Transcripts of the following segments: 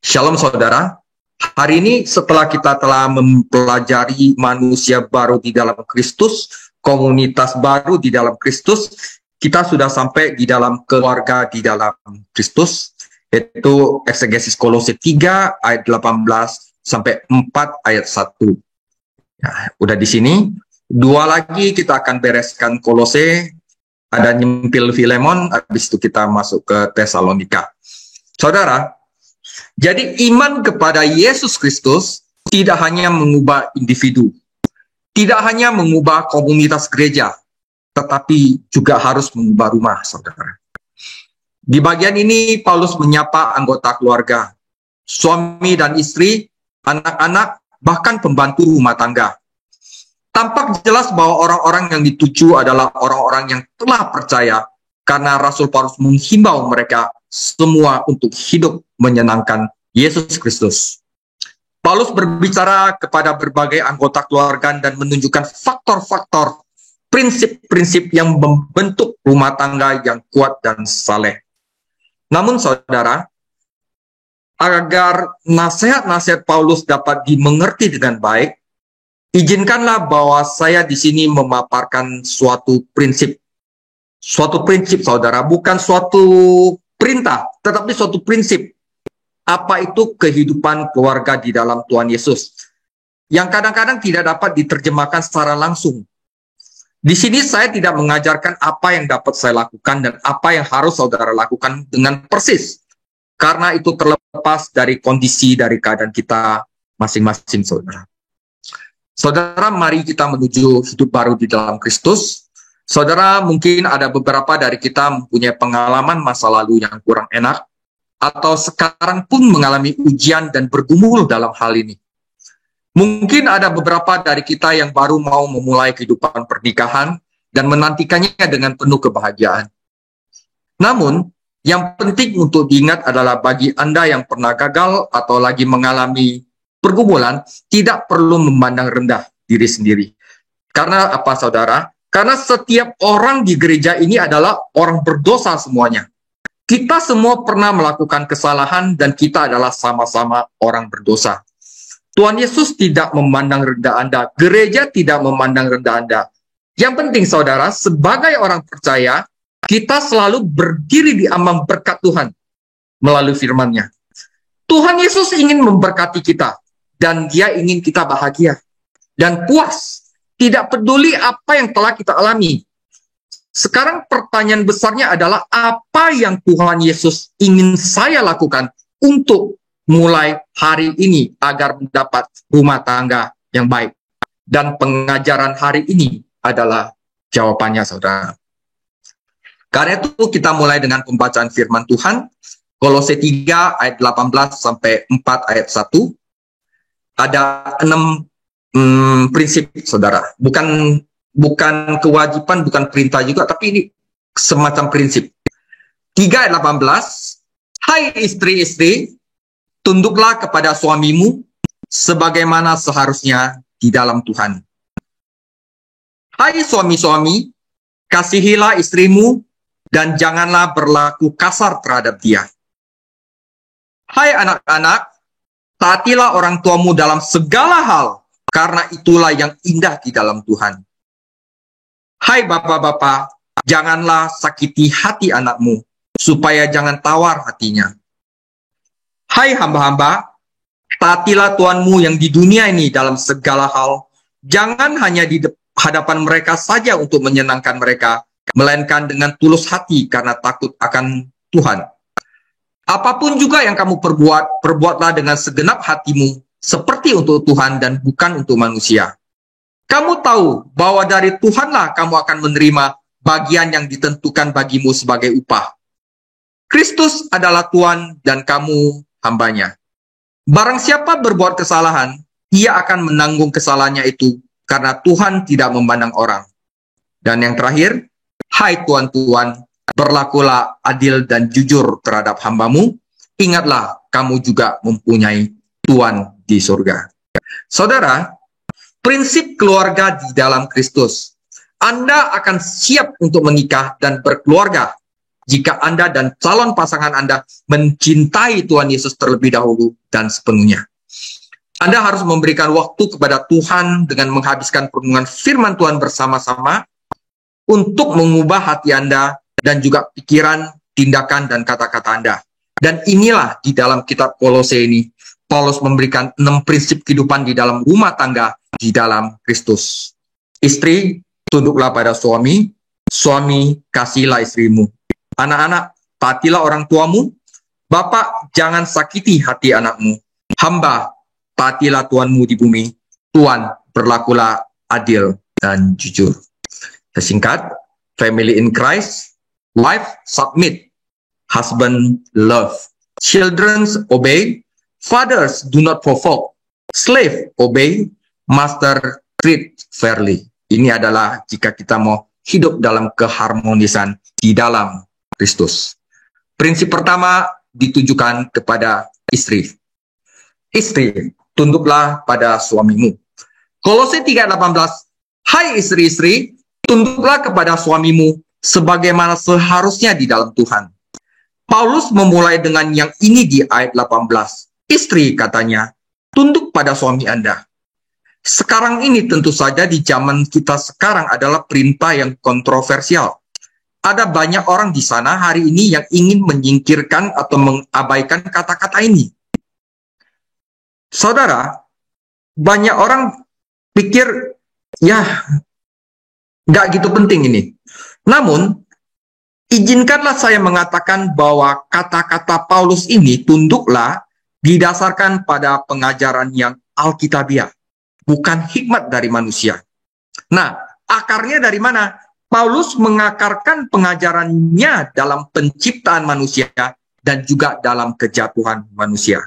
Shalom saudara, hari ini setelah kita telah mempelajari manusia baru di dalam Kristus, komunitas baru di dalam Kristus, kita sudah sampai di dalam keluarga di dalam Kristus, yaitu eksegesis Kolose 3 ayat 18 sampai 4 ayat 1. Nah, udah di sini, dua lagi kita akan bereskan Kolose, ada nyempil Filemon, habis itu kita masuk ke Tesalonika. Saudara, jadi iman kepada Yesus Kristus tidak hanya mengubah individu, tidak hanya mengubah komunitas gereja, tetapi juga harus mengubah rumah, saudara. Di bagian ini Paulus menyapa anggota keluarga, suami dan istri, anak-anak, bahkan pembantu rumah tangga. Tampak jelas bahwa orang-orang yang dituju adalah orang-orang yang telah percaya, karena Rasul Paulus menghimbau mereka semua untuk hidup menyenangkan Yesus Kristus. Paulus berbicara kepada berbagai anggota keluarga dan menunjukkan faktor-faktor, prinsip-prinsip yang membentuk rumah tangga yang kuat dan saleh. Namun saudara, agar nasihat-nasihat Paulus dapat dimengerti dengan baik, izinkanlah bahwa saya di sini memaparkan suatu prinsip. Suatu prinsip, saudara, bukan suatu perintah, tetapi suatu prinsip. Apa itu kehidupan keluarga di dalam Tuhan Yesus? Yang kadang-kadang tidak dapat diterjemahkan secara langsung. Di sini saya tidak mengajarkan apa yang dapat saya lakukan dan apa yang harus saudara lakukan dengan persis. Karena itu terlepas dari kondisi, dari keadaan kita masing-masing, saudara. Saudara, mari kita menuju hidup baru di dalam Kristus. Saudara, mungkin ada beberapa dari kita mempunyai pengalaman masa lalu yang kurang enak, atau sekarang pun mengalami ujian dan bergumul dalam hal ini. Mungkin ada beberapa dari kita yang baru mau memulai kehidupan pernikahan dan menantikannya dengan penuh kebahagiaan. Namun, yang penting untuk diingat adalah bagi Anda yang pernah gagal atau lagi mengalami pergumulan, tidak perlu memandang rendah diri sendiri. Karena apa, saudara? Karena setiap orang di gereja ini adalah orang berdosa semuanya. Kita semua pernah melakukan kesalahan dan kita adalah sama-sama orang berdosa. Tuhan Yesus tidak memandang rendah Anda. Gereja tidak memandang rendah Anda. Yang penting, saudara, sebagai orang percaya, kita selalu berdiri di ambang berkat Tuhan melalui firman-Nya. Tuhan Yesus ingin memberkati kita dan Dia ingin kita bahagia dan puas. Tidak peduli apa yang telah kita alami. Sekarang pertanyaan besarnya adalah apa yang Tuhan Yesus ingin saya lakukan untuk mulai hari ini agar mendapat rumah tangga yang baik. Dan pengajaran hari ini adalah jawabannya, saudara. Karena itu kita mulai dengan pembacaan firman Tuhan. Kolose 3 ayat 18 sampai 4 ayat 1. Ada 6 prinsip, saudara. Bukan kewajiban, bukan perintah juga, tapi ini semacam prinsip. 3 ayat 18, hai istri-istri, tunduklah kepada suamimu sebagaimana seharusnya di dalam Tuhan. Hai suami-suami, kasihilah istrimu dan janganlah berlaku kasar terhadap dia. Hai anak-anak, taatilah orang tuamu dalam segala hal, karena itulah yang indah di dalam Tuhan. Hai bapak-bapak, janganlah sakiti hati anakmu, supaya jangan tawar hatinya. Hai hamba-hamba, taatilah Tuhanmu yang di dunia ini dalam segala hal. Jangan hanya di hadapan mereka saja untuk menyenangkan mereka, melainkan dengan tulus hati karena takut akan Tuhan. Apapun juga yang kamu perbuat, perbuatlah dengan segenap hatimu, seperti untuk Tuhan dan bukan untuk manusia. Kamu tahu bahwa dari Tuhanlah kamu akan menerima bagian yang ditentukan bagimu sebagai upah. Kristus adalah Tuhan dan kamu hambanya. Barang siapa berbuat kesalahan, ia akan menanggung kesalahannya itu karena Tuhan tidak memandang orang. Dan yang terakhir, hai tuan-tuan, berlakulah adil dan jujur terhadap hambamu. Ingatlah kamu juga mempunyai Tuhan di surga. Saudara, prinsip keluarga di dalam Kristus. Anda akan siap untuk menikah dan berkeluarga jika Anda dan calon pasangan Anda mencintai Tuhan Yesus terlebih dahulu dan sepenuhnya. Anda harus memberikan waktu kepada Tuhan dengan menghabiskan perenungan firman Tuhan bersama-sama untuk mengubah hati Anda dan juga pikiran, tindakan, dan kata-kata Anda. Dan inilah di dalam kitab Kolose ini, Paulus memberikan 6 prinsip kehidupan di dalam rumah tangga di dalam Kristus. Istri, tunduklah pada suami, suami, kasihlah istrimu. Anak-anak, taatilah orang tuamu. Bapak, jangan sakiti hati anakmu. Hamba, taatilah Tuhanmu di bumi. Tuhan, berlakulah adil dan jujur. Singkat, family in Christ, wife submit, husband love, children obey, fathers do not provoke, slave obey, master treat fairly. Ini adalah jika kita mau hidup dalam keharmonisan di dalam Kristus. Prinsip pertama ditujukan kepada istri. Istri, tunduklah pada suamimu. Kolose 3:18, hai istri-istri, tunduklah kepada suamimu sebagaimana seharusnya di dalam Tuhan. Paulus memulai dengan yang ini di ayat 18. Istri, katanya, tunduk pada suami Anda. Sekarang ini tentu saja di zaman kita sekarang adalah perintah yang kontroversial. Ada banyak orang di sana hari ini yang ingin menyingkirkan atau mengabaikan kata-kata ini. Saudara, banyak orang pikir, ya, nggak gitu penting ini. Namun, izinkanlah saya mengatakan bahwa kata-kata Paulus ini, tunduklah, didasarkan pada pengajaran yang alkitabiah, bukan hikmat dari manusia. Nah, akarnya dari mana? Paulus mengakarkan pengajarannya dalam penciptaan manusia dan juga dalam kejatuhan manusia.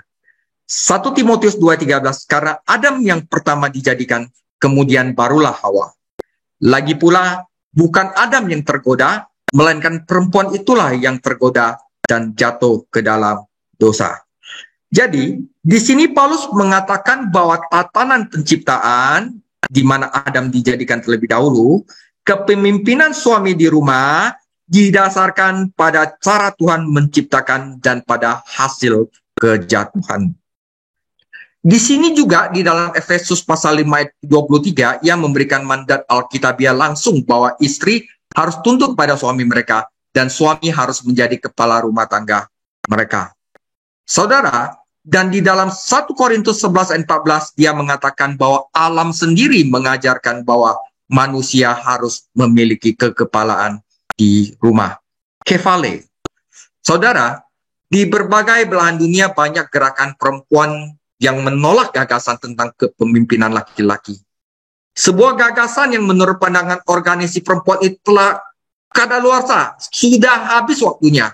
1 Timotius 2:13, karena Adam yang pertama dijadikan, kemudian barulah Hawa. Lagi pula, bukan Adam yang tergoda, melainkan perempuan itulah yang tergoda dan jatuh ke dalam dosa. Jadi, di sini Paulus mengatakan bahwa tatanan penciptaan, di mana Adam dijadikan terlebih dahulu, kepemimpinan suami di rumah didasarkan pada cara Tuhan menciptakan dan pada hasil kejatuhan. Di sini juga di dalam Efesus pasal 5 ayat 23 yang memberikan mandat alkitabiah langsung bahwa istri harus tunduk pada suami mereka dan suami harus menjadi kepala rumah tangga mereka. Saudara, dan di dalam 1 Korintus 11 ayat 14 dia mengatakan bahwa alam sendiri mengajarkan bahwa manusia harus memiliki kekepalaan di rumah. Kefale. Saudara, di berbagai belahan dunia banyak gerakan perempuan yang menolak gagasan tentang kepemimpinan laki-laki. Sebuah gagasan yang menurut pandangan organisasi perempuan itu telah kadaluarsa, sudah habis waktunya.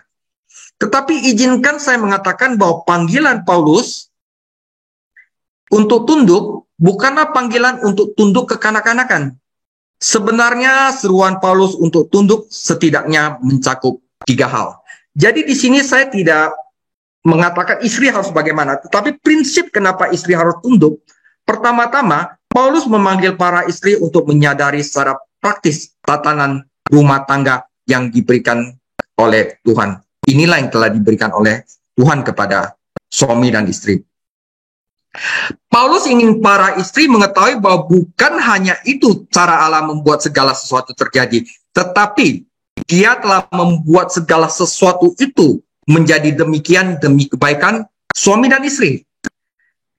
Tetapi izinkan saya mengatakan bahwa panggilan Paulus untuk tunduk bukanlah panggilan untuk tunduk kekanak-kanakan. Sebenarnya seruan Paulus untuk tunduk setidaknya mencakup 3 hal. Jadi di sini saya tidak mengatakan istri harus bagaimana, tetapi prinsip kenapa istri harus tunduk. Pertama-tama, Paulus memanggil para istri untuk menyadari secara praktis tatanan rumah tangga yang diberikan oleh Tuhan. Inilah yang telah diberikan oleh Tuhan kepada suami dan istri. Paulus ingin para istri mengetahui bahwa bukan hanya itu cara Allah membuat segala sesuatu terjadi, tetapi dia telah membuat segala sesuatu itu menjadi demikian demi kebaikan suami dan istri.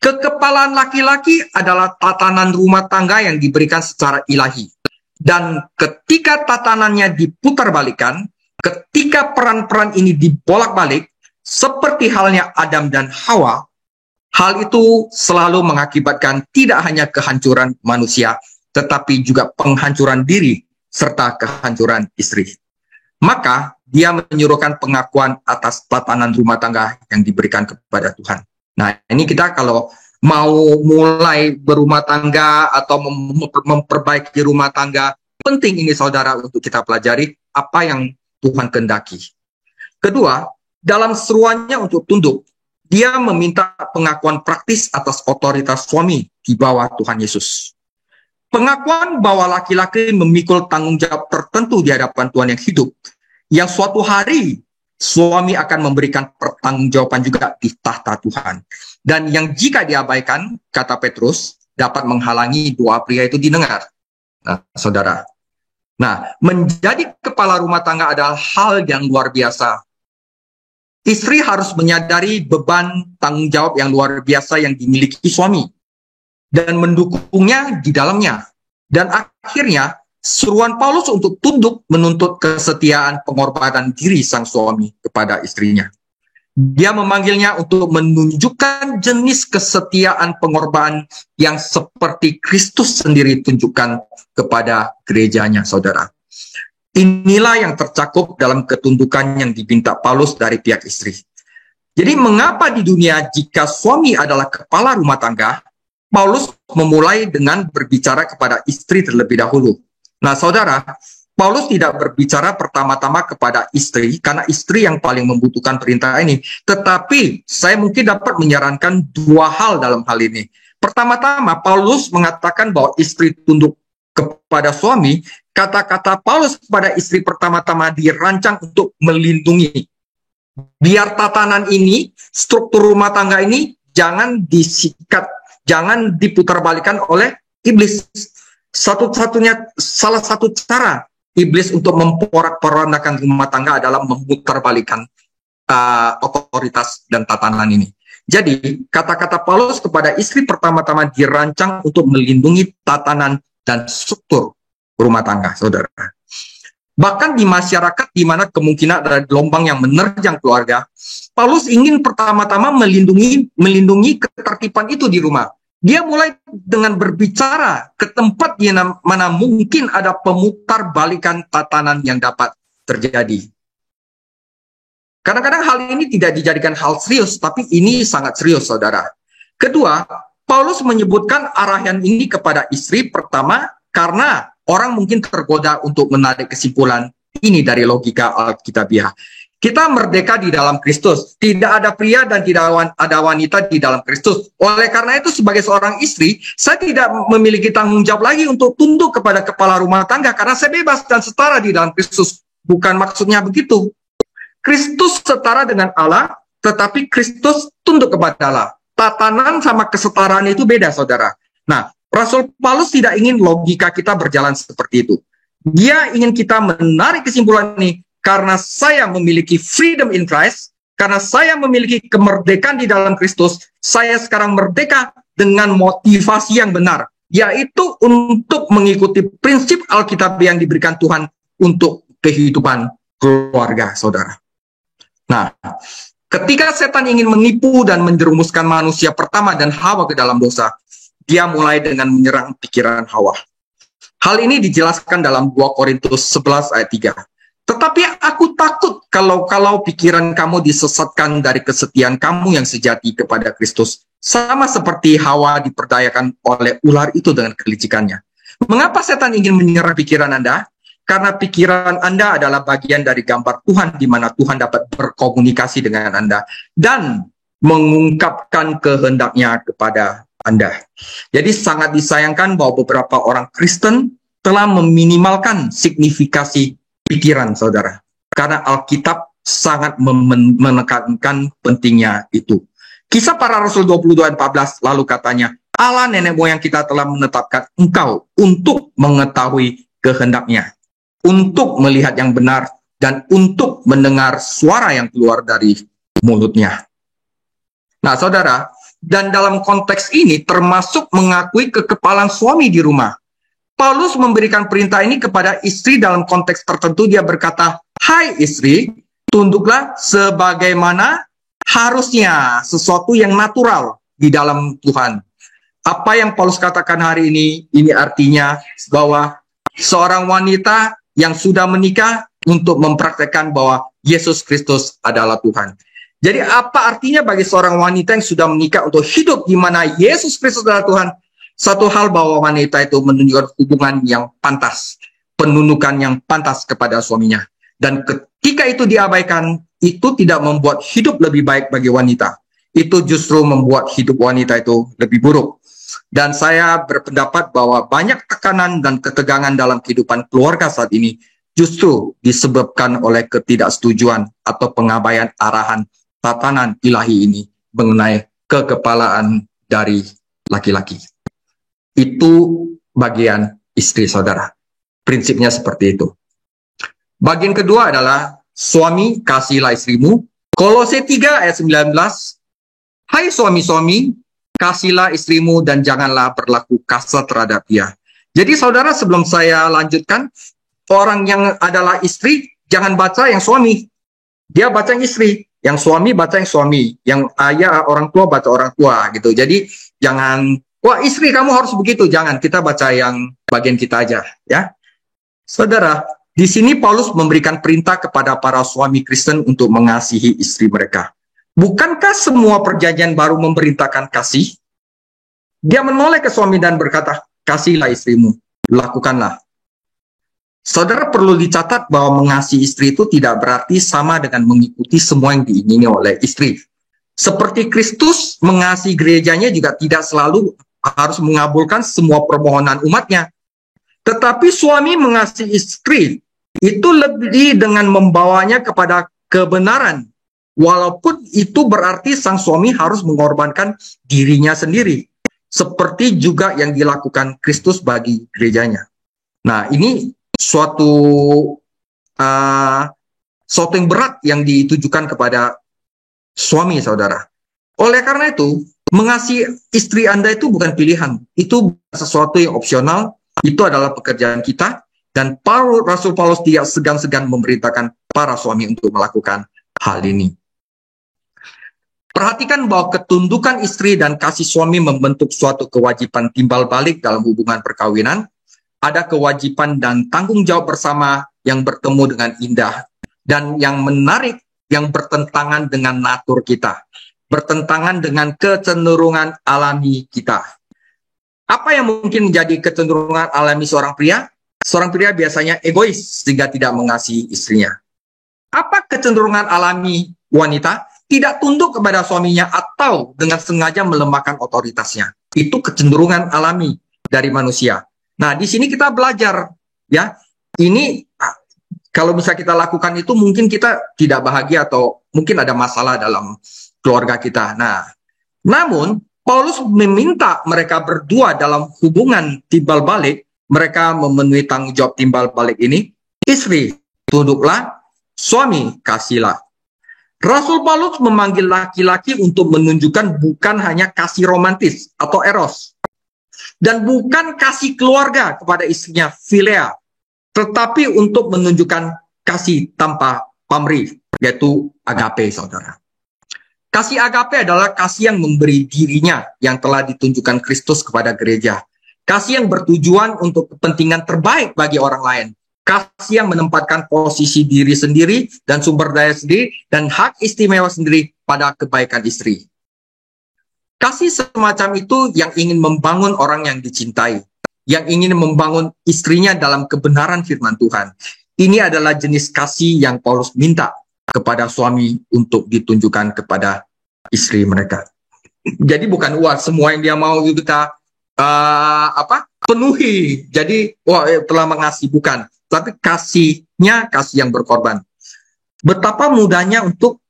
Kekepalaan laki-laki adalah tatanan rumah tangga yang diberikan secara ilahi. Dan ketika tatanannya diputarbalikkan, ketika peran-peran ini dibolak-balik, seperti halnya Adam dan Hawa, hal itu selalu mengakibatkan tidak hanya kehancuran manusia, tetapi juga penghancuran diri serta kehancuran istri. Maka dia menyuruhkan pengakuan atas tatanan rumah tangga yang diberikan kepada Tuhan. Nah, ini kita kalau mau mulai berumah tangga atau memperbaiki rumah tangga, penting ini saudara untuk kita pelajari apa yang Tuhan kehendaki. Kedua, dalam seruannya untuk tunduk, dia meminta pengakuan praktis atas otoritas suami di bawah Tuhan Yesus. Pengakuan bahwa laki-laki memikul tanggung jawab tertentu di hadapan Tuhan yang hidup, yang suatu hari suami akan memberikan pertanggungjawaban juga di tahta Tuhan. Dan yang jika diabaikan, kata Petrus, dapat menghalangi doa pria itu didengar. Nah, saudara. Nah, menjadi kepala rumah tangga adalah hal yang luar biasa. Istri harus menyadari beban tanggung jawab yang luar biasa yang dimiliki suami dan mendukungnya di dalamnya. Dan akhirnya, seruan Paulus untuk tunduk menuntut kesetiaan pengorbanan diri sang suami kepada istrinya. Dia memanggilnya untuk menunjukkan jenis kesetiaan pengorbanan yang seperti Kristus sendiri tunjukkan kepada gerejanya, saudara. Inilah yang tercakup dalam ketundukan yang diminta Paulus dari pihak istri. Jadi mengapa di dunia jika suami adalah kepala rumah tangga, Paulus memulai dengan berbicara kepada istri terlebih dahulu. Nah, saudara, Paulus tidak berbicara pertama-tama kepada istri, karena istri yang paling membutuhkan perintah ini. Tetapi, saya mungkin dapat menyarankan dua hal dalam hal ini. Pertama-tama, Paulus mengatakan bahwa istri tunduk kepada suami. Kata-kata Paulus kepada istri pertama-tama dirancang untuk melindungi. Biar tatanan ini, struktur rumah tangga ini, jangan disikat, jangan diputarbalikan oleh iblis. Salah satu cara iblis untuk memporak-porandakan rumah tangga adalah memutarbalikan otoritas dan tatanan ini. Jadi, kata-kata Paulus kepada istri pertama-tama dirancang untuk melindungi tatanan dan struktur rumah tangga, saudara. Bahkan di masyarakat di mana kemungkinan ada gelombang yang menerjang keluarga, Paulus ingin pertama-tama melindungi ketertiban itu di rumah. Dia mulai dengan berbicara ke tempat di mana mungkin ada pemutar balikan tatanan yang dapat terjadi. Kadang-kadang hal ini tidak dijadikan hal serius, tapi ini sangat serius, saudara. Kedua, Paulus menyebutkan arahan ini kepada istri pertama karena orang mungkin tergoda untuk menarik kesimpulan ini dari logika Alkitabiah. Kita merdeka di dalam Kristus. Tidak ada pria dan tidak ada wanita di dalam Kristus. Oleh karena itu, sebagai seorang istri, saya tidak memiliki tanggung jawab lagi untuk tunduk kepada kepala rumah tangga karena saya bebas dan setara di dalam Kristus. Bukan maksudnya begitu. Kristus setara dengan Allah, tetapi Kristus tunduk kepada Allah. Tatanan sama kesetaraan itu beda, saudara. Nah, Rasul Paulus tidak ingin logika kita berjalan seperti itu. Dia ingin kita menarik kesimpulan ini, karena saya memiliki freedom in Christ, karena saya memiliki kemerdekaan di dalam Kristus, saya sekarang merdeka dengan motivasi yang benar, yaitu untuk mengikuti prinsip Alkitab yang diberikan Tuhan untuk kehidupan keluarga, saudara. Nah, ketika setan ingin menipu dan menjerumuskan manusia pertama dan Hawa ke dalam dosa, dia mulai dengan menyerang pikiran Hawa. Hal ini dijelaskan dalam 2 Korintus 11 ayat 3. Tetapi aku takut kalau pikiran kamu disesatkan dari kesetiaan kamu yang sejati kepada Kristus, sama seperti Hawa diperdayakan oleh ular itu dengan kelicikannya. Mengapa setan ingin menyerang pikiran Anda? Karena pikiran Anda adalah bagian dari gambar Tuhan, di mana Tuhan dapat berkomunikasi dengan Anda dan mengungkapkan kehendaknya kepada Anda. Jadi sangat disayangkan bahwa beberapa orang Kristen telah meminimalkan signifikasi pikiran, saudara. Karena Alkitab sangat menekankan pentingnya itu. Kisah Para Rasul 22 ayat 14 lalu katanya, Allah nenek moyang kita telah menetapkan engkau untuk mengetahui kehendaknya, untuk melihat yang benar, dan untuk mendengar suara yang keluar dari mulutnya. Nah, saudara, dan dalam konteks ini termasuk mengakui kekepalan suami di rumah. Paulus memberikan perintah ini kepada istri dalam konteks tertentu. Dia berkata, hai istri, tunduklah sebagaimana harusnya, sesuatu yang natural di dalam Tuhan. Apa yang Paulus katakan hari ini artinya bahwa seorang wanita yang sudah menikah untuk mempraktekkan bahwa Yesus Kristus adalah Tuhan. Jadi apa artinya bagi seorang wanita yang sudah menikah untuk hidup di mana Yesus Kristus adalah Tuhan? Satu hal bahwa wanita itu menunjukkan hubungan yang pantas, penundukan yang pantas kepada suaminya. Dan ketika itu diabaikan, itu tidak membuat hidup lebih baik bagi wanita. Itu justru membuat hidup wanita itu lebih buruk. Dan saya berpendapat bahwa banyak tekanan dan ketegangan dalam kehidupan keluarga saat ini justru disebabkan oleh ketidaksetujuan atau pengabaian arahan tatanan ilahi ini mengenai kekepalaan dari laki-laki. Itu bagian istri, saudara. Prinsipnya seperti itu. Bagian kedua adalah suami, kasihilah istrimu. Kolose 3 ayat 19. Hai suami-suami, kasihilah istrimu dan janganlah berlaku kasar terhadap dia. Jadi saudara, sebelum saya lanjutkan, orang yang adalah istri jangan baca yang suami. Dia baca yang istri. Yang suami baca yang suami. Yang ayah, orang tua baca orang tua gitu. Jadi jangan, wah istri kamu harus begitu. Jangan, kita baca yang bagian kita aja, ya. Saudara, di sini Paulus memberikan perintah kepada para suami Kristen untuk mengasihi istri mereka. Bukankah semua perjanjian baru memerintahkan kasih? Dia menoleh ke suami dan berkata, kasihilah istrimu, lakukanlah. Saudara, perlu dicatat bahwa mengasihi istri itu tidak berarti sama dengan mengikuti semua yang diingini oleh istri. Seperti Kristus mengasihi gerejanya juga tidak selalu harus mengabulkan semua permohonan umatnya. Tetapi suami mengasihi istri itu lebih dengan membawanya kepada kebenaran. Walaupun itu berarti sang suami harus mengorbankan dirinya sendiri. Seperti juga yang dilakukan Kristus bagi gerejanya. Nah, ini suatu yang berat yang ditujukan kepada suami, saudara. Oleh karena itu, mengasihi istri Anda itu bukan pilihan. Itu sesuatu yang opsional. Itu adalah pekerjaan kita, dan Rasul Paulus tidak segan-segan memerintahkan para suami untuk melakukan hal ini. Perhatikan bahwa ketundukan istri dan kasih suami membentuk suatu kewajiban timbal balik dalam hubungan perkawinan. Ada kewajiban dan tanggung jawab bersama yang bertemu dengan indah, dan yang menarik, yang bertentangan dengan natur kita, bertentangan dengan kecenderungan alami kita. Apa yang mungkin menjadi kecenderungan alami seorang pria? Seorang pria biasanya egois sehingga tidak mengasihi istrinya. Apa kecenderungan alami wanita? Tidak tunduk kepada suaminya atau dengan sengaja melemahkan otoritasnya. Itu kecenderungan alami dari manusia. Nah, di sini kita belajar, ya. Ini kalau bisa kita lakukan itu mungkin kita tidak bahagia atau mungkin ada masalah dalam keluarga kita. Nah, namun Paulus meminta mereka berdua dalam hubungan timbal balik, mereka memenuhi tanggung jawab timbal balik ini. Istri, tunduklah, suami, kasihlah. Rasul Paulus memanggil laki-laki untuk menunjukkan bukan hanya kasih romantis atau eros, dan bukan kasih keluarga kepada istrinya, philea, tetapi untuk menunjukkan kasih tanpa pamrih, yaitu agape, saudara. Kasih agape adalah kasih yang memberi dirinya yang telah ditunjukkan Kristus kepada gereja. Kasih yang bertujuan untuk kepentingan terbaik bagi orang lain. Kasih yang menempatkan posisi diri sendiri dan sumber daya sendiri dan hak istimewa sendiri pada kebaikan istri. Kasih semacam itu yang ingin membangun orang yang dicintai, yang ingin membangun istrinya dalam kebenaran firman Tuhan. Ini adalah jenis kasih yang Paulus minta kepada suami untuk ditunjukkan kepada istri mereka. Jadi bukan semua yang dia mau kita penuhi. Jadi telah mengasihi, bukan. Tapi kasihnya kasih yang berkorban. Betapa mudahnya untuk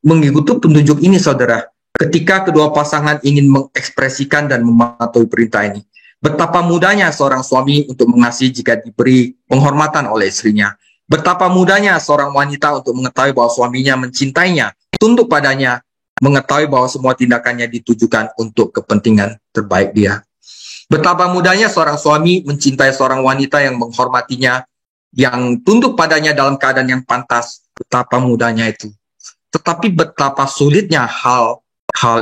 mengikuti petunjuk ini, saudara. Ketika kedua pasangan ingin mengekspresikan dan mematuhi perintah ini. Betapa mudahnya seorang suami untuk mengasihi jika diberi penghormatan oleh istrinya. Betapa mudahnya seorang wanita untuk mengetahui bahwa suaminya mencintainya, tunduk padanya, mengetahui bahwa semua tindakannya ditujukan untuk kepentingan terbaik dia. Betapa mudahnya seorang suami mencintai seorang wanita yang menghormatinya, yang tunduk padanya dalam keadaan yang pantas. Betapa mudahnya itu. Tetapi betapa sulitnya hal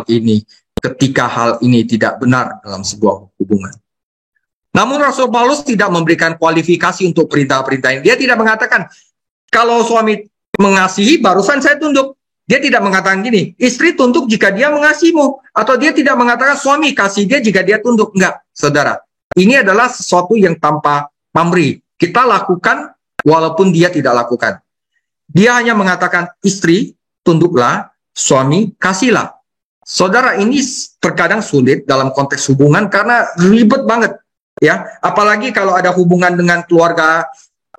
ini ketika hal ini tidak benar dalam sebuah hubungan. Namun Rasul Paulus tidak memberikan kualifikasi untuk perintah-perintah ini. Dia tidak mengatakan, kalau suami mengasihi, barusan saya tunduk. Dia tidak mengatakan gini, istri tunduk jika dia mengasihimu. Atau dia tidak mengatakan suami kasih dia jika dia tunduk. Enggak, saudara. Ini adalah sesuatu yang tanpa pamrih. Kita lakukan walaupun dia tidak lakukan. Dia hanya mengatakan, istri tunduklah, suami kasihlah. Saudara, ini terkadang sulit dalam konteks hubungan karena ribet banget. Ya, apalagi kalau ada hubungan dengan keluarga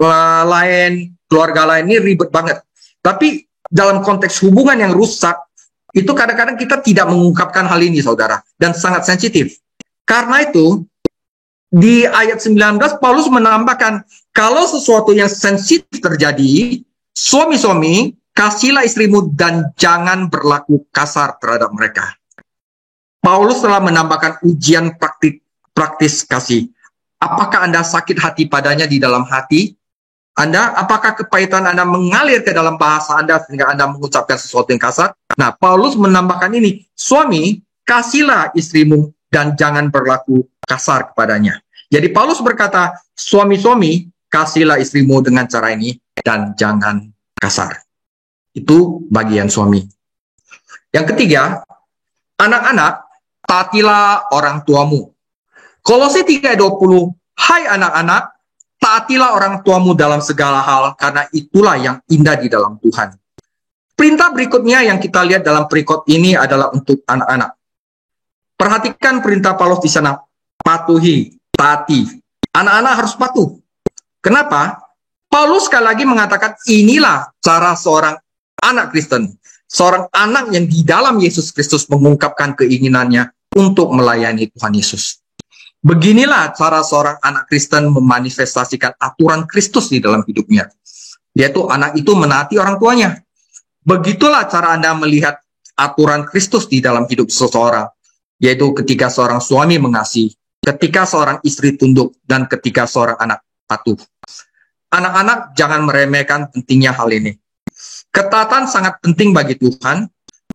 lain, keluarga lain, ini ribet banget. Tapi dalam konteks hubungan yang rusak, itu kadang-kadang kita tidak mengungkapkan hal ini, saudara, dan sangat sensitif. Karena itu, di ayat 19, Paulus menambahkan, kalau sesuatu yang sensitif terjadi, suami-suami, kasihlah istrimu dan jangan berlaku kasar terhadap mereka. Paulus telah menambahkan ujian praktis kasih. Apakah Anda sakit hati padanya di dalam hati? Apakah kepahitan Anda mengalir ke dalam bahasa Anda sehingga Anda mengucapkan sesuatu yang kasar? Nah, Paulus menambahkan ini, suami, kasihlah istrimu dan jangan berlaku kasar kepadanya. Jadi Paulus berkata, suami-suami, kasihlah istrimu dengan cara ini dan jangan kasar. Itu bagian suami. Yang ketiga, anak-anak, taatilah orang tuamu. Kolose 3:20, hai anak-anak, taatilah orang tuamu dalam segala hal, karena itulah yang indah di dalam Tuhan. Perintah berikutnya yang kita lihat dalam perikop ini adalah untuk anak-anak. Perhatikan perintah Paulus di sana, patuhi, taati. Anak-anak harus patuh. Kenapa? Paulus sekali lagi mengatakan inilah cara seorang anak Kristen. Seorang anak yang di dalam Yesus Kristus mengungkapkan keinginannya untuk melayani Tuhan Yesus. Beginilah cara seorang anak Kristen memanifestasikan aturan Kristus di dalam hidupnya. Yaitu anak itu menaati orang tuanya. Begitulah cara Anda melihat aturan Kristus di dalam hidup seseorang. Yaitu ketika seorang suami mengasihi, ketika seorang istri tunduk, dan ketika seorang anak patuh. Anak-anak jangan meremehkan pentingnya hal ini. Ketaatan sangat penting bagi Tuhan.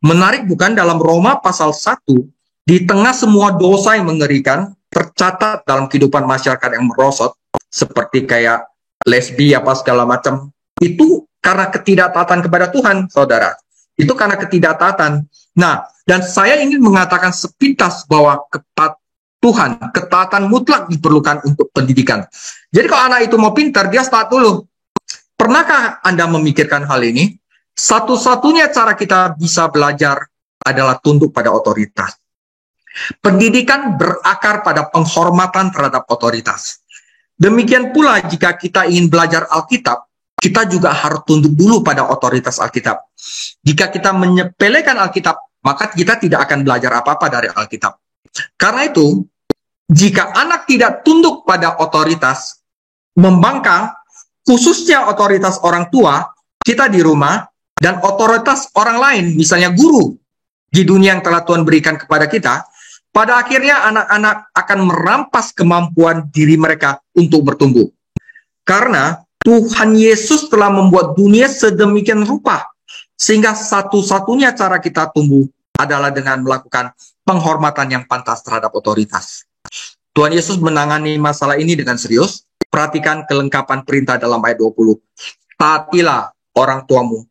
Menarik bukan dalam Roma pasal 1, di tengah semua dosa yang mengerikan, tercatat dalam kehidupan masyarakat yang merosot, seperti kayak lesbi apa segala macam, itu karena ketidaktaatan kepada Tuhan, saudara. Itu karena ketidaktaatan. Nah, dan saya ingin mengatakan sepintas bahwa ketaatan mutlak diperlukan untuk pendidikan. Jadi kalau anak itu mau pintar, dia start dulu. Pernahkah Anda memikirkan hal ini? Satu-satunya cara kita bisa belajar adalah tunduk pada otoritas. Pendidikan berakar pada penghormatan terhadap otoritas. Demikian pula jika kita ingin belajar Alkitab, kita juga harus tunduk dulu pada otoritas Alkitab. Jika kita menyepelekan Alkitab, maka kita tidak akan belajar apa-apa dari Alkitab. Karena itu, jika anak tidak tunduk pada otoritas, membangkang, khususnya otoritas orang tua, kita di rumah, dan otoritas orang lain, misalnya guru, di dunia yang telah Tuhan berikan kepada kita, pada akhirnya anak-anak akan merampas kemampuan diri mereka untuk bertumbuh. Karena Tuhan Yesus telah membuat dunia sedemikian rupa, sehingga satu-satunya cara kita tumbuh adalah dengan melakukan penghormatan yang pantas terhadap otoritas. Tuhan Yesus menangani masalah ini dengan serius. Perhatikan kelengkapan perintah dalam ayat 20. Taatilah orang tuamu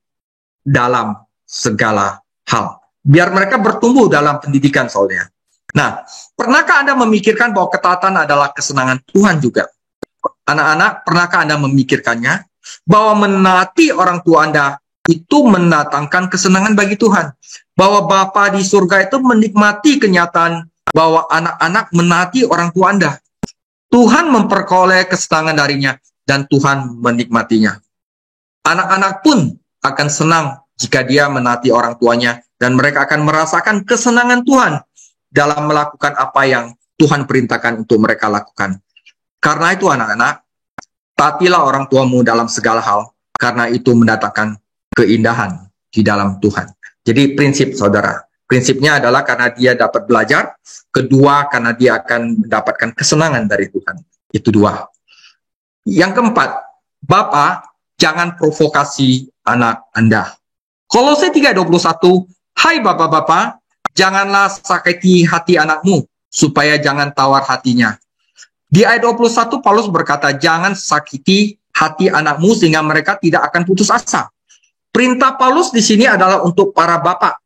dalam segala hal. Biar mereka bertumbuh dalam pendidikan, saudara. Nah, pernahkah Anda memikirkan bahwa ketaatan adalah kesenangan Tuhan juga? Anak-anak, pernahkah Anda memikirkannya? Bahwa menaati orang tua Anda itu mendatangkan kesenangan bagi Tuhan. Bahwa Bapa di surga itu menikmati kenyataan bahwa anak-anak menaati orang tua Anda. Tuhan memperoleh kesenangan darinya dan Tuhan menikmatinya. Anak-anak pun akan senang jika dia menaati orang tuanya dan mereka akan merasakan kesenangan Tuhan dalam melakukan apa yang Tuhan perintahkan untuk mereka lakukan. Karena itu anak-anak, taatilah orang tuamu dalam segala hal, karena itu mendatangkan keindahan di dalam Tuhan. Jadi prinsip saudara, prinsipnya adalah karena dia dapat belajar, kedua karena dia akan mendapatkan kesenangan dari Tuhan. Itu dua. Yang keempat, Bapak jangan provokasi anak Anda. Kolose 3:21, hai bapak-bapak, janganlah sakiti hati anakmu, supaya jangan tawar hatinya. Di ayat 21, Paulus berkata, jangan sakiti hati anakmu sehingga mereka tidak akan putus asa. Perintah Paulus di sini adalah untuk para bapak.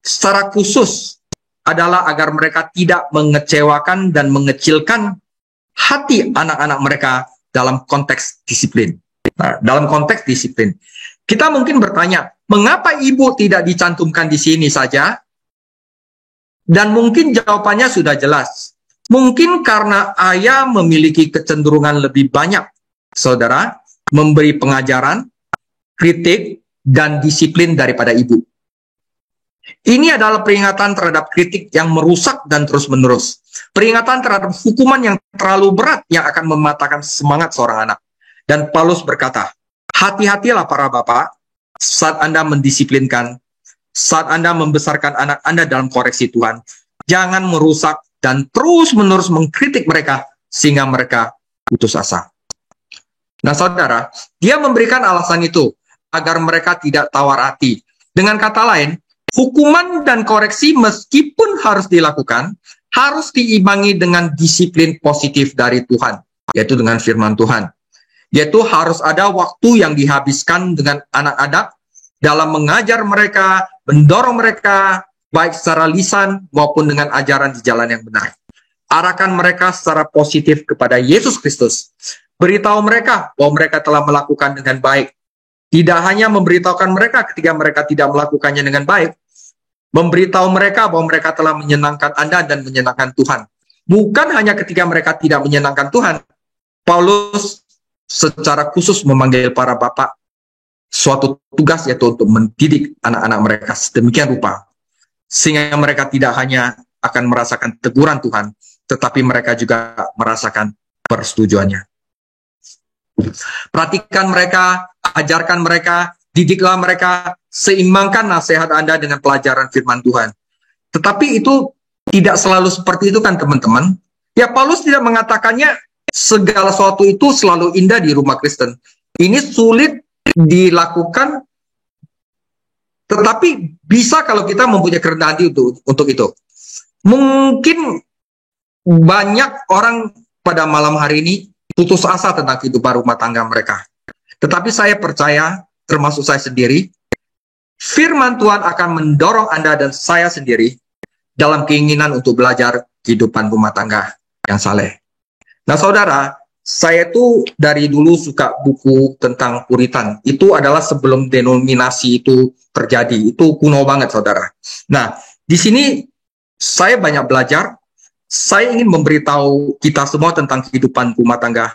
Secara khusus adalah agar mereka tidak mengecewakan dan mengecilkan hati anak-anak mereka dalam konteks disiplin. Nah, dalam konteks disiplin. Kita mungkin bertanya, mengapa ibu tidak dicantumkan di sini saja? Dan mungkin jawabannya sudah jelas. Mungkin karena ayah memiliki kecenderungan lebih banyak, saudara, memberi pengajaran, kritik, dan disiplin daripada ibu. Ini adalah peringatan terhadap kritik yang merusak dan terus-menerus. Peringatan terhadap hukuman yang terlalu berat yang akan mematahkan semangat seorang anak. Dan Paulus berkata, hati-hatilah para bapak saat Anda mendisiplinkan, saat Anda membesarkan anak Anda dalam koreksi Tuhan. Jangan merusak dan terus-menerus mengkritik mereka sehingga mereka putus asa. Nah saudara, dia memberikan alasan itu agar mereka tidak tawar hati. Dengan kata lain, hukuman dan koreksi meskipun harus dilakukan, harus diimbangi dengan disiplin positif dari Tuhan, yaitu dengan firman Tuhan. Yaitu harus ada waktu yang dihabiskan dengan anak-anak dalam mengajar mereka, mendorong mereka, baik secara lisan maupun dengan ajaran di jalan yang benar. Arahkan mereka secara positif kepada Yesus Kristus. Beritahu mereka bahwa mereka telah melakukan dengan baik. Tidak hanya memberitahukan mereka ketika mereka tidak melakukannya dengan baik, memberitahu mereka bahwa mereka telah menyenangkan Anda dan menyenangkan Tuhan. Bukan hanya ketika mereka tidak menyenangkan Tuhan, Paulus secara khusus memanggil para bapak suatu tugas, yaitu untuk mendidik anak-anak mereka sedemikian rupa, sehingga mereka tidak hanya akan merasakan teguran Tuhan, tetapi mereka juga merasakan persetujuannya. Perhatikan mereka, ajarkan mereka, didiklah mereka, seimbangkan nasihat Anda dengan pelajaran firman Tuhan. Tetapi itu tidak selalu seperti itu kan teman-teman. Ya Paulus tidak mengatakannya segala sesuatu itu selalu indah di rumah Kristen. Ini sulit dilakukan, tetapi bisa kalau kita mempunyai kerendahan hati untuk itu. Mungkin banyak orang pada malam hari ini putus asa tentang kehidupan rumah tangga mereka. Tetapi saya percaya, termasuk saya sendiri, firman Tuhan akan mendorong Anda dan saya sendiri dalam keinginan untuk belajar kehidupan rumah tangga yang saleh. Nah saudara, saya tuh dari dulu suka buku tentang Puritan. Itu adalah sebelum denominasi itu terjadi. Itu kuno banget saudara. Nah, di sini saya banyak belajar. Saya ingin memberitahu kita semua tentang kehidupan rumah tangga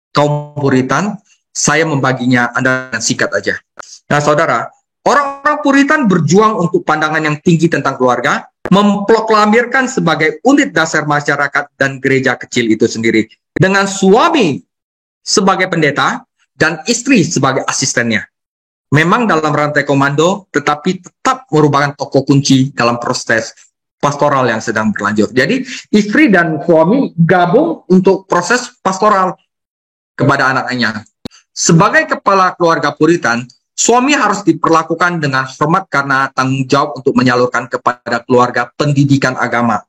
kaum Puritan. Saya membaginya Anda singkat aja. Nah saudara, orang-orang Puritan berjuang untuk pandangan yang tinggi tentang keluarga, memproklamirkan sebagai unit dasar masyarakat dan gereja kecil itu sendiri, dengan suami sebagai pendeta dan istri sebagai asistennya. Memang dalam rantai komando, tetapi tetap merupakan tokoh kunci dalam proses pastoral yang sedang berlanjut. Jadi istri dan suami gabung untuk proses pastoral kepada anak-anaknya. Sebagai kepala keluarga Puritan, suami harus diperlakukan dengan hormat karena tanggung jawab untuk menyalurkan kepada keluarga pendidikan agama,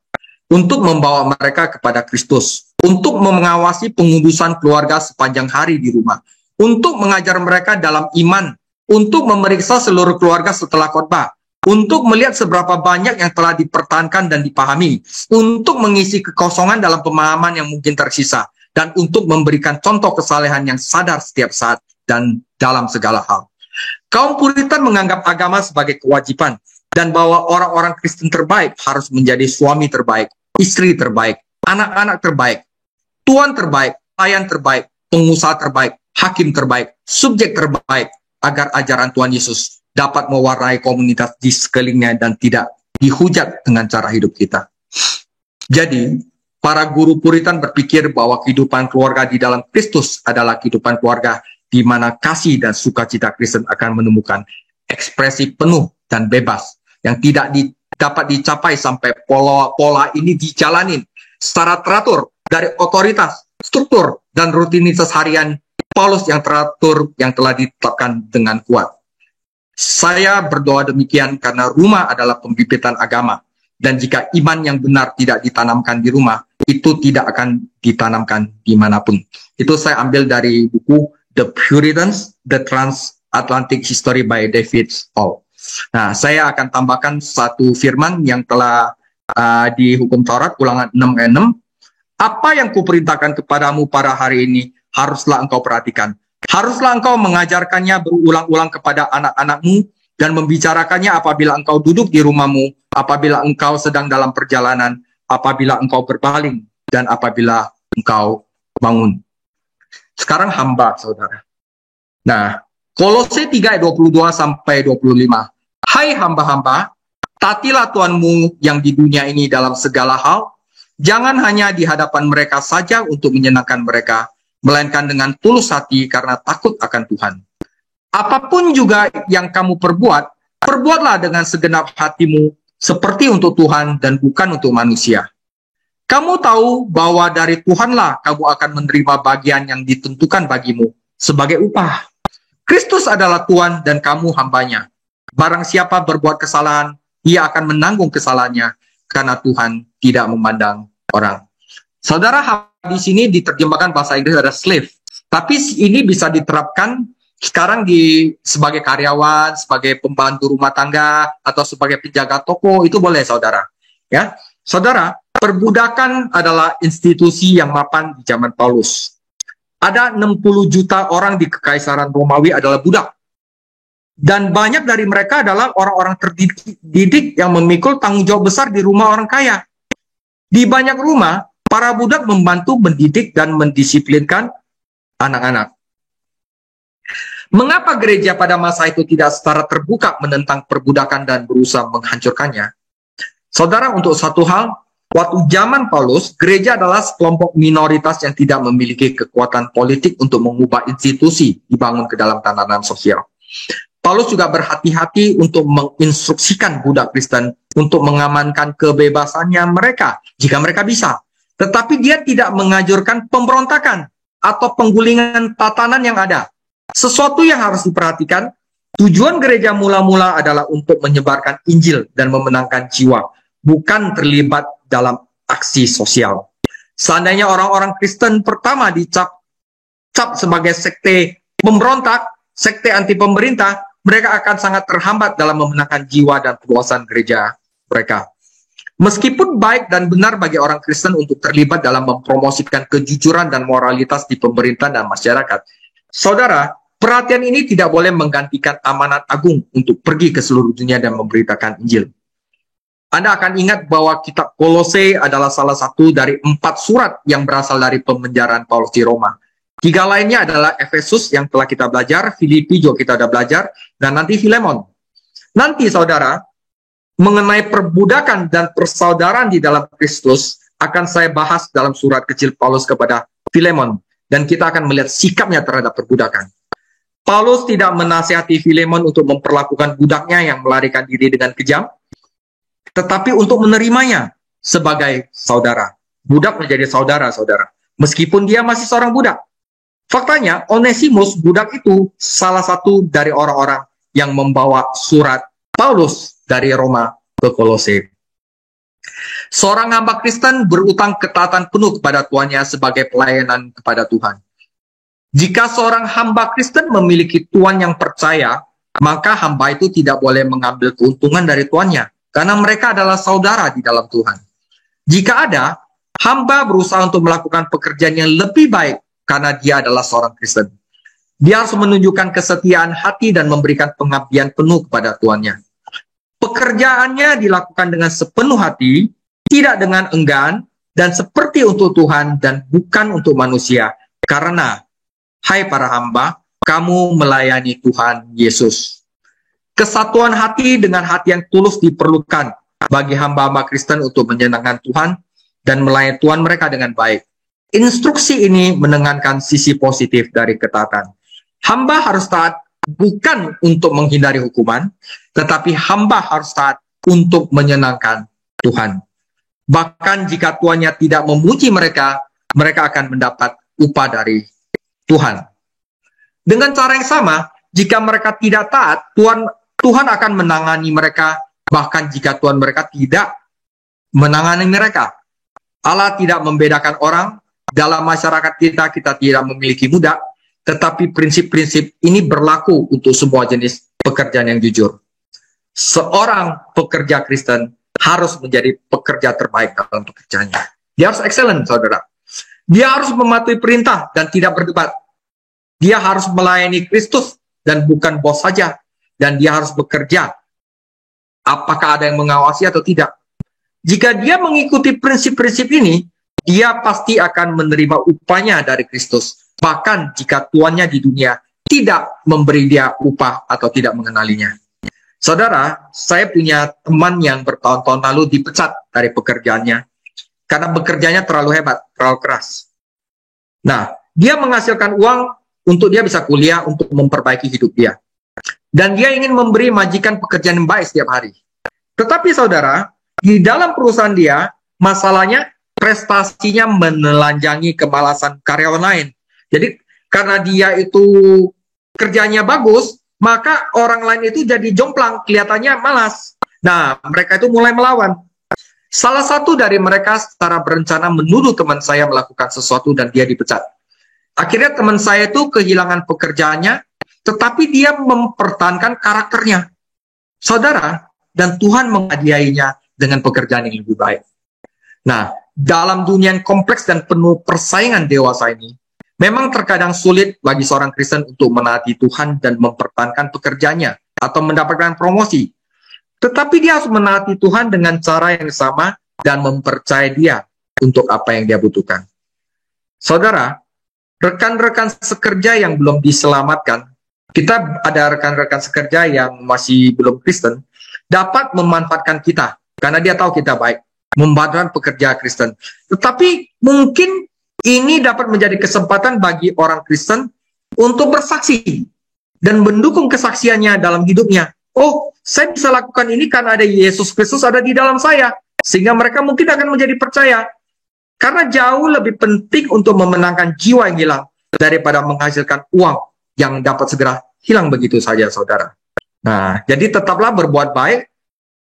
untuk membawa mereka kepada Kristus, untuk mengawasi pengudusan keluarga sepanjang hari di rumah, untuk mengajar mereka dalam iman, untuk memeriksa seluruh keluarga setelah khotbah, untuk melihat seberapa banyak yang telah dipertahankan dan dipahami, untuk mengisi kekosongan dalam pemahaman yang mungkin tersisa, dan untuk memberikan contoh kesalehan yang sadar setiap saat dan dalam segala hal. Kaum Puritan menganggap agama sebagai kewajiban, dan bahwa orang-orang Kristen terbaik harus menjadi suami terbaik, istri terbaik, anak-anak terbaik, tuan terbaik, pelayan terbaik, pengusaha terbaik, hakim terbaik, subjek terbaik, agar ajaran Tuhan Yesus dapat mewarnai komunitas di sekelilingnya dan tidak dihujat dengan cara hidup kita. Jadi, para guru Puritan berpikir bahwa kehidupan keluarga di dalam Kristus adalah kehidupan keluarga di mana kasih dan sukacita Kristen akan menemukan ekspresi penuh dan bebas yang tidak dapat dicapai sampai pola-pola ini dijalanin secara teratur dari otoritas, struktur, dan rutinitas harian Paulus yang teratur yang telah ditetapkan dengan kuat. Saya berdoa demikian karena rumah adalah pembibitan agama, dan jika iman yang benar tidak ditanamkan di rumah, itu tidak akan ditanamkan dimanapun. Itu saya ambil dari buku The Puritans, The Transatlantic History by David Hall. Nah, saya akan tambahkan satu firman yang telah di Hukum Taurat, Ulangan 6 ayat 6. Apa yang kuperintahkan kepadamu pada hari ini, haruslah engkau perhatikan. Haruslah engkau mengajarkannya berulang-ulang kepada anak-anakmu dan membicarakannya apabila engkau duduk di rumahmu, apabila engkau sedang dalam perjalanan, apabila engkau berbaling, dan apabila engkau bangun. Sekarang hamba, saudara. Nah, Kolose 3 ayat 22 sampai 25. Hai hamba-hamba, taatilah Tuhanmu yang di dunia ini dalam segala hal. Jangan hanya di hadapan mereka saja untuk menyenangkan mereka, melainkan dengan tulus hati karena takut akan Tuhan. Apapun juga yang kamu perbuat, perbuatlah dengan segenap hatimu, seperti untuk Tuhan dan bukan untuk manusia. Kamu tahu bahwa dari Tuhanlah kamu akan menerima bagian yang ditentukan bagimu sebagai upah. Kristus adalah Tuhan dan kamu hambanya. Barang siapa berbuat kesalahan, ia akan menanggung kesalahannya, karena Tuhan tidak memandang orang. Saudara, hadis ini diterjemahkan bahasa Inggris ada slave. Tapi ini bisa diterapkan sekarang sebagai karyawan, sebagai pembantu rumah tangga, atau sebagai penjaga toko, itu boleh saudara. Ya, saudara, perbudakan adalah institusi yang mapan di zaman Paulus. Ada 60 juta orang di Kekaisaran Romawi adalah budak. Dan banyak dari mereka adalah orang-orang terdidik yang memikul tanggung jawab besar di rumah orang kaya. Di banyak rumah, para budak membantu mendidik dan mendisiplinkan anak-anak. Mengapa gereja pada masa itu tidak secara terbuka menentang perbudakan dan berusaha menghancurkannya? Saudara, untuk satu hal, waktu zaman Paulus, gereja adalah sekelompok minoritas yang tidak memiliki kekuatan politik untuk mengubah institusi dibangun ke dalam tatanan sosial. Paulus juga berhati-hati untuk menginstruksikan budak Kristen untuk mengamankan kebebasannya mereka, jika mereka bisa. Tetapi dia tidak menganjurkan pemberontakan atau penggulingan tatanan yang ada. Sesuatu yang harus diperhatikan, tujuan gereja mula-mula adalah untuk menyebarkan Injil dan memenangkan jiwa, bukan terlibat dalam aksi sosial. Seandainya orang-orang Kristen pertama dicap sebagai sekte pemberontak, sekte anti pemerintah, mereka akan sangat terhambat dalam memenangkan jiwa dan kekuasaan gereja mereka. Meskipun baik dan benar bagi orang Kristen untuk terlibat dalam mempromosikan kejujuran dan moralitas di pemerintah dan masyarakat, saudara, perhatian ini tidak boleh menggantikan amanat agung untuk pergi ke seluruh dunia dan memberitakan Injil. Anda akan ingat bahwa kitab Kolose adalah salah satu dari 4 surat yang berasal dari pemenjaraan Paulus di Roma. 3 lainnya adalah Efesus yang telah kita belajar, Filipi juga kita sudah belajar, dan nanti Filemon. Nanti saudara, mengenai perbudakan dan persaudaraan di dalam Kristus akan saya bahas dalam surat kecil Paulus kepada Filemon, dan kita akan melihat sikapnya terhadap perbudakan. Paulus tidak menasihati Filemon untuk memperlakukan budaknya yang melarikan diri dengan kejam, tetapi untuk menerimanya sebagai saudara. Budak menjadi saudara-saudara, meskipun dia masih seorang budak. Faktanya, Onesimus, budak itu salah satu dari orang-orang yang membawa surat Paulus dari Roma ke Kolose. Seorang hamba Kristen berutang ketaatan penuh kepada tuannya sebagai pelayanan kepada Tuhan. Jika seorang hamba Kristen memiliki tuan yang percaya, maka hamba itu tidak boleh mengambil keuntungan dari tuannya, karena mereka adalah saudara di dalam Tuhan. Jika ada, hamba berusaha untuk melakukan pekerjaan yang lebih baik karena dia adalah seorang Kristen. Dia harus menunjukkan kesetiaan hati dan memberikan pengabdian penuh kepada tuannya. Pekerjaannya dilakukan dengan sepenuh hati, tidak dengan enggan, dan seperti untuk Tuhan dan bukan untuk manusia. Karena, hai para hamba, kamu melayani Tuhan Yesus. Kesatuan hati dengan hati yang tulus diperlukan bagi hamba-hamba Kristen untuk menyenangkan Tuhan dan melayani Tuhan mereka dengan baik. Instruksi ini menekankan sisi positif dari ketaatan. Hamba harus taat bukan untuk menghindari hukuman, tetapi hamba harus taat untuk menyenangkan Tuhan. Bahkan jika tuannya tidak memuji mereka, mereka akan mendapat upah dari Tuhan. Dengan cara yang sama, jika mereka tidak taat, Tuhan akan menangani mereka, bahkan jika Tuhan mereka tidak menangani mereka. Allah tidak membedakan orang. Dalam masyarakat kita tidak memiliki budak, tetapi prinsip-prinsip ini berlaku untuk semua jenis pekerjaan yang jujur. Seorang pekerja Kristen harus menjadi pekerja terbaik dalam pekerjaannya. Dia harus excellent, saudara. Dia harus mematuhi perintah dan tidak berdebat. Dia harus melayani Kristus dan bukan bos saja. Dan dia harus bekerja. Apakah ada yang mengawasi atau tidak? Jika dia mengikuti prinsip-prinsip ini, dia pasti akan menerima upahnya dari Kristus. Bahkan jika tuannya di dunia tidak memberi dia upah atau tidak mengenalinya. Saudara, saya punya teman yang bertahun-tahun lalu dipecat dari pekerjaannya karena bekerjanya terlalu hebat, terlalu keras. Nah, dia menghasilkan uang untuk dia bisa kuliah, untuk memperbaiki hidup dia. Dan dia ingin memberi majikan pekerjaan yang baik setiap hari. Tetapi saudara, di dalam perusahaan dia, masalahnya prestasinya menelanjangi kemalasan karyawan lain. Jadi, karena dia itu kerjanya bagus, maka orang lain itu jadi jomplang, kelihatannya malas. Nah, mereka itu mulai melawan. Salah satu dari mereka secara berencana menuduh teman saya melakukan sesuatu dan dia dipecat. Akhirnya teman saya itu kehilangan pekerjaannya, tetapi dia mempertahankan karakternya. Saudara, dan Tuhan menghadiahinya dengan pekerjaan yang lebih baik. Nah, dalam dunia yang kompleks dan penuh persaingan dewasa ini, memang terkadang sulit bagi seorang Kristen untuk menaati Tuhan dan mempertahankan pekerjaannya atau mendapatkan promosi. Tetapi dia harus menaati Tuhan dengan cara yang sama dan mempercayai dia untuk apa yang dia butuhkan. Saudara, rekan-rekan sekerja yang belum diselamatkan, kita ada rekan-rekan sekerja yang masih belum Kristen, dapat memanfaatkan kita, karena dia tahu kita baik, membantu pekerja Kristen. Tetapi mungkin ini dapat menjadi kesempatan bagi orang Kristen untuk bersaksi dan mendukung kesaksiannya dalam hidupnya. Oh, saya bisa lakukan ini karena ada Yesus Kristus ada di dalam saya, sehingga mereka mungkin akan menjadi percaya. Karena jauh lebih penting untuk memenangkan jiwa yang hilang daripada menghasilkan uang yang dapat segera hilang begitu saja, saudara. Nah, jadi tetaplah berbuat baik.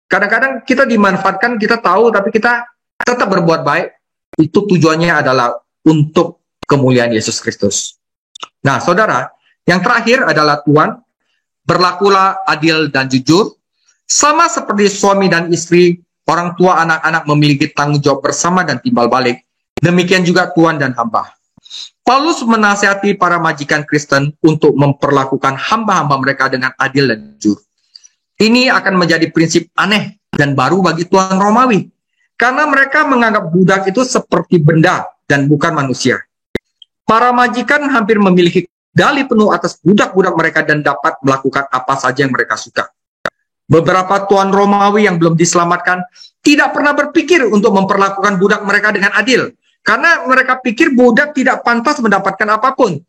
Kadang-kadang kita dimanfaatkan, kita tahu, tapi kita tetap berbuat baik. Itu tujuannya adalah untuk kemuliaan Yesus Kristus. Nah, saudara, yang terakhir adalah Tuhan, berlakulah adil dan jujur. Sama seperti suami dan istri, orang tua anak-anak memiliki tanggung jawab bersama dan timbal balik. Demikian juga Tuhan dan hamba. Paulus menasihati para majikan Kristen untuk memperlakukan hamba-hamba mereka dengan adil dan jujur. Ini akan menjadi prinsip aneh dan baru bagi tuan Romawi. Karena mereka menganggap budak itu seperti benda dan bukan manusia. Para majikan hampir memiliki kendali penuh atas budak-budak mereka dan dapat melakukan apa saja yang mereka suka. Beberapa tuan Romawi yang belum diselamatkan tidak pernah berpikir untuk memperlakukan budak mereka dengan adil. Karena mereka pikir budak tidak pantas mendapatkan apapun.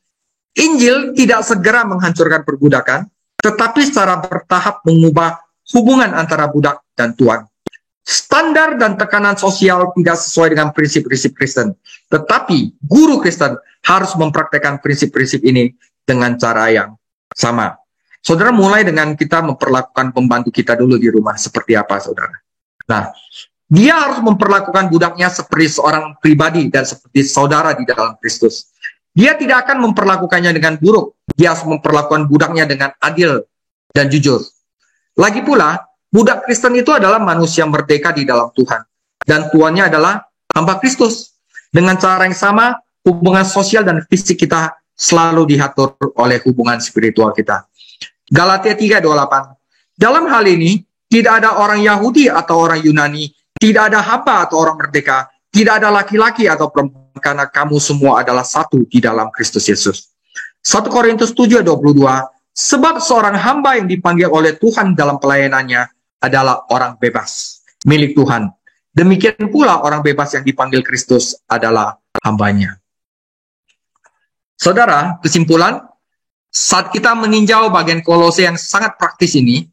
Injil tidak segera menghancurkan perbudakan, tetapi secara bertahap mengubah hubungan antara budak dan tuan. Standar dan tekanan sosial tidak sesuai dengan prinsip-prinsip Kristen. Tetapi guru Kristen harus mempraktekkan prinsip-prinsip ini dengan cara yang sama. Saudara, mulai dengan kita memperlakukan pembantu kita dulu di rumah seperti apa, saudara. Nah, dia harus memperlakukan budaknya seperti seorang pribadi dan seperti saudara di dalam Kristus. Dia tidak akan memperlakukannya dengan buruk. Dia harus memperlakukan budaknya dengan adil dan jujur. Lagi pula, budak Kristen itu adalah manusia merdeka di dalam Tuhan. Dan tuannya adalah hamba Kristus. Dengan cara yang sama, hubungan sosial dan fisik kita selalu diatur oleh hubungan spiritual kita. Galatia 3:28. Dalam hal ini, tidak ada orang Yahudi atau orang Yunani, tidak ada hamba atau orang merdeka, tidak ada laki-laki atau perempuan, karena kamu semua adalah satu di dalam Kristus Yesus. 1 Korintus 7:22. Sebab seorang hamba yang dipanggil oleh Tuhan dalam pelayanannya adalah orang bebas, milik Tuhan. Demikian pula orang bebas yang dipanggil Kristus adalah hambanya. Saudara, kesimpulan, saat kita meninjau bagian Kolose yang sangat praktis ini,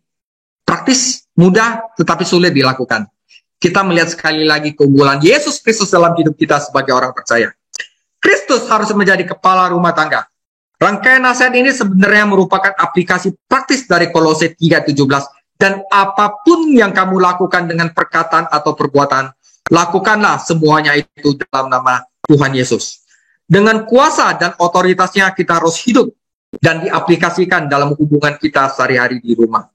praktis, mudah, tetapi sulit dilakukan. Kita melihat sekali lagi keunggulan Yesus Kristus dalam hidup kita sebagai orang percaya. Kristus harus menjadi kepala rumah tangga. Rangkaian nasihat ini sebenarnya merupakan aplikasi praktis dari Kolose 3:17. Dan apapun yang kamu lakukan dengan perkataan atau perbuatan, lakukanlah semuanya itu dalam nama Tuhan Yesus. Dengan kuasa dan otoritasnya kita harus hidup dan diaplikasikan dalam hubungan kita sehari-hari di rumah.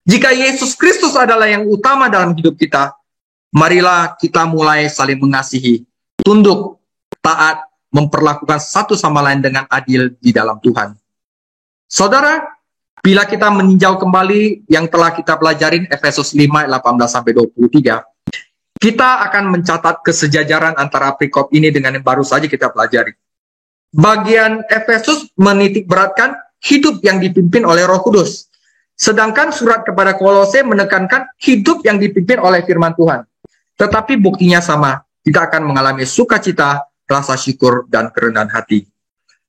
Jika Yesus Kristus adalah yang utama dalam hidup kita, marilah kita mulai saling mengasihi, tunduk, taat, memperlakukan satu sama lain dengan adil di dalam Tuhan. Saudara, bila kita meninjau kembali yang telah kita pelajarin Efesus 5:18-23, kita akan mencatat kesejajaran antara perikop ini dengan yang baru saja kita pelajari. Bagian Efesus menitik beratkan hidup yang dipimpin oleh Roh Kudus. Sedangkan surat kepada Kolose menekankan hidup yang dipimpin oleh firman Tuhan. Tetapi buktinya sama, kita akan mengalami sukacita, rasa syukur, dan kerendahan hati.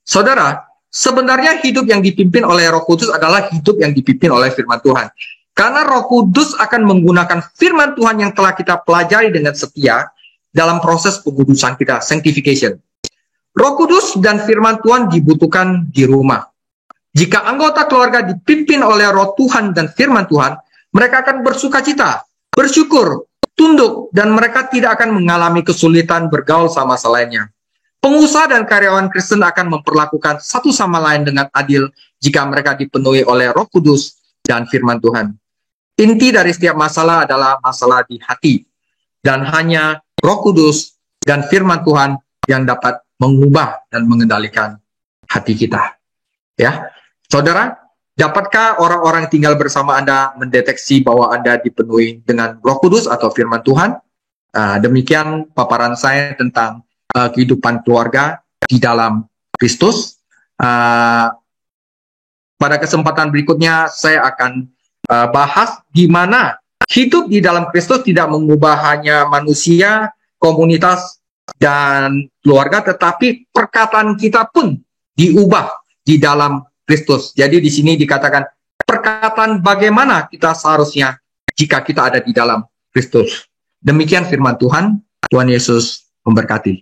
Saudara, sebenarnya hidup yang dipimpin oleh Roh Kudus adalah hidup yang dipimpin oleh firman Tuhan. Karena Roh Kudus akan menggunakan firman Tuhan yang telah kita pelajari dengan setia dalam proses pengudusan kita, sanctification. Roh Kudus dan firman Tuhan dibutuhkan di rumah. Jika anggota keluarga dipimpin oleh Roh Tuhan dan firman Tuhan, mereka akan bersukacita, bersyukur, tunduk, dan mereka tidak akan mengalami kesulitan bergaul sama selainnya. Pengusaha dan karyawan Kristen akan memperlakukan satu sama lain dengan adil jika mereka dipenuhi oleh Roh Kudus dan firman Tuhan. Inti dari setiap masalah adalah masalah di hati, dan hanya Roh Kudus dan firman Tuhan yang dapat mengubah dan mengendalikan hati kita. Ya, saudara, dapatkah orang-orang yang tinggal bersama Anda mendeteksi bahwa Anda dipenuhi dengan Roh Kudus atau firman Tuhan? Demikian paparan saya tentang kehidupan keluarga di dalam Kristus. Pada kesempatan berikutnya saya akan bahas di mana hidup di dalam Kristus tidak mengubah hanya manusia, komunitas, dan keluarga, tetapi perkataan kita pun diubah di dalam Kristus. Jadi di sini dikatakan perkataan bagaimana kita seharusnya jika kita ada di dalam Kristus. Demikian firman Tuhan. Tuhan Yesus memberkati.